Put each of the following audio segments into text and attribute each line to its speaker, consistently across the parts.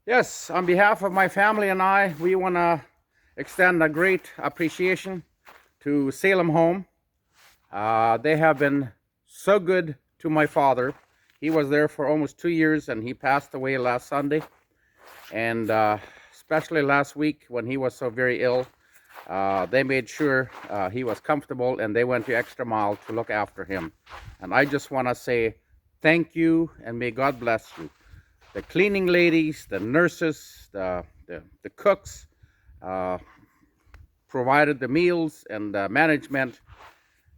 Speaker 1: Yes, on behalf of my family and I, we want to extend a great appreciation to Salem Home. They have been so good to my father. He was there for almost 2 years and he passed away last Sunday. And especially last week when he was so very ill, they made sure he was comfortable and they went the extra mile to look after him. And I just want to say thank you and may God bless you. The cleaning ladies, the nurses, the cooks, provided the meals and the management.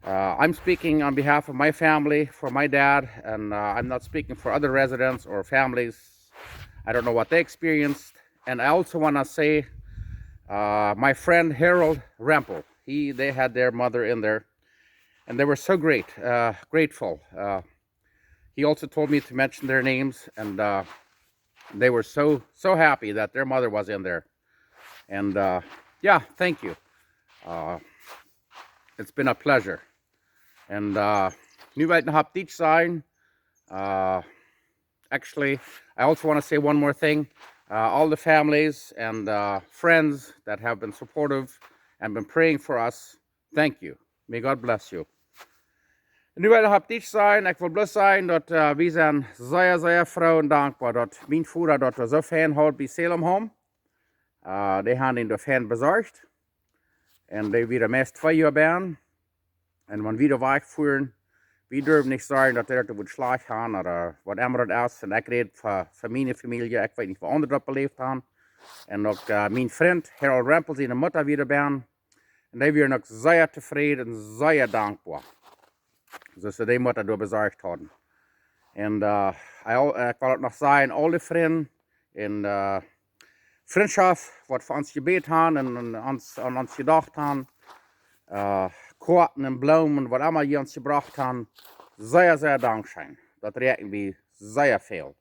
Speaker 1: I'm speaking on behalf of my family, for my dad, and I'm not speaking for other residents or families. I don't know what they experienced. And I also want to say my friend Harold Rempel, they had their mother in there, and they were so grateful. He also told me to mention their names, and they were so happy that their mother was in there. And yeah, thank you. It's been a pleasure. And nu weet nog op dit zijn. Actually, I also want to say one more thing. All the families and friends that have been supportive and been praying for us, thank you. May God bless you. Nu wil ik op dit zijn. Ik wil blij zijn dat we zijn zeer vrouw en dankbaar dat mijn vader dat we zo fijn houdt bij Salem Home. Die hebben ihn door fijn bezorgd. En die weer meest 2 jaar ben. En wanneer we de weg voeren, we durven niet zeggen dat er wordt slag gaan of wat immer het is. En ik reed voor mijn familie, ik weet niet wat anderen dat beleefd hebben. En ook mijn vriend Harold Rempel, zijn moeder weer ben. En die waren ook zeer tevreden en zeer dankbaar. Dus die moeten door bezorgd hadden. En ik wil ook nog zeggen, alle vrienden en vriendschap, wat voor ons gebed hebben en aan ons gedacht hebben. Korten en bloemen, wat allemaal je ons gebracht hebben, zeer dankzij. Dat rekenen we zeer veel.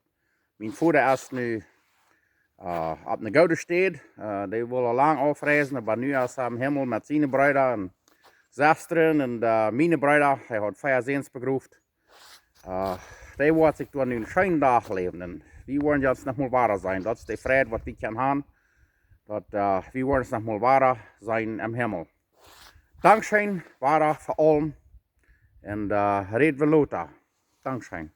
Speaker 1: Mijn vader is nu op een gouden stad. Die wil al lang afreizen, maar nu is hij in hemel met zijn bruiden en zusteren en mijn bruiden. Hij had 4 zoons begroefd. Die wordt zich door nu een schöne dag leven. En we worden jetzt nog mal waar zijn. Dat is de vrede wat we kunnen hebben. Dat we worden nog mal waar zijn im hemel. Dankzij, waar voor allem. En red we Lothar. Dankzij.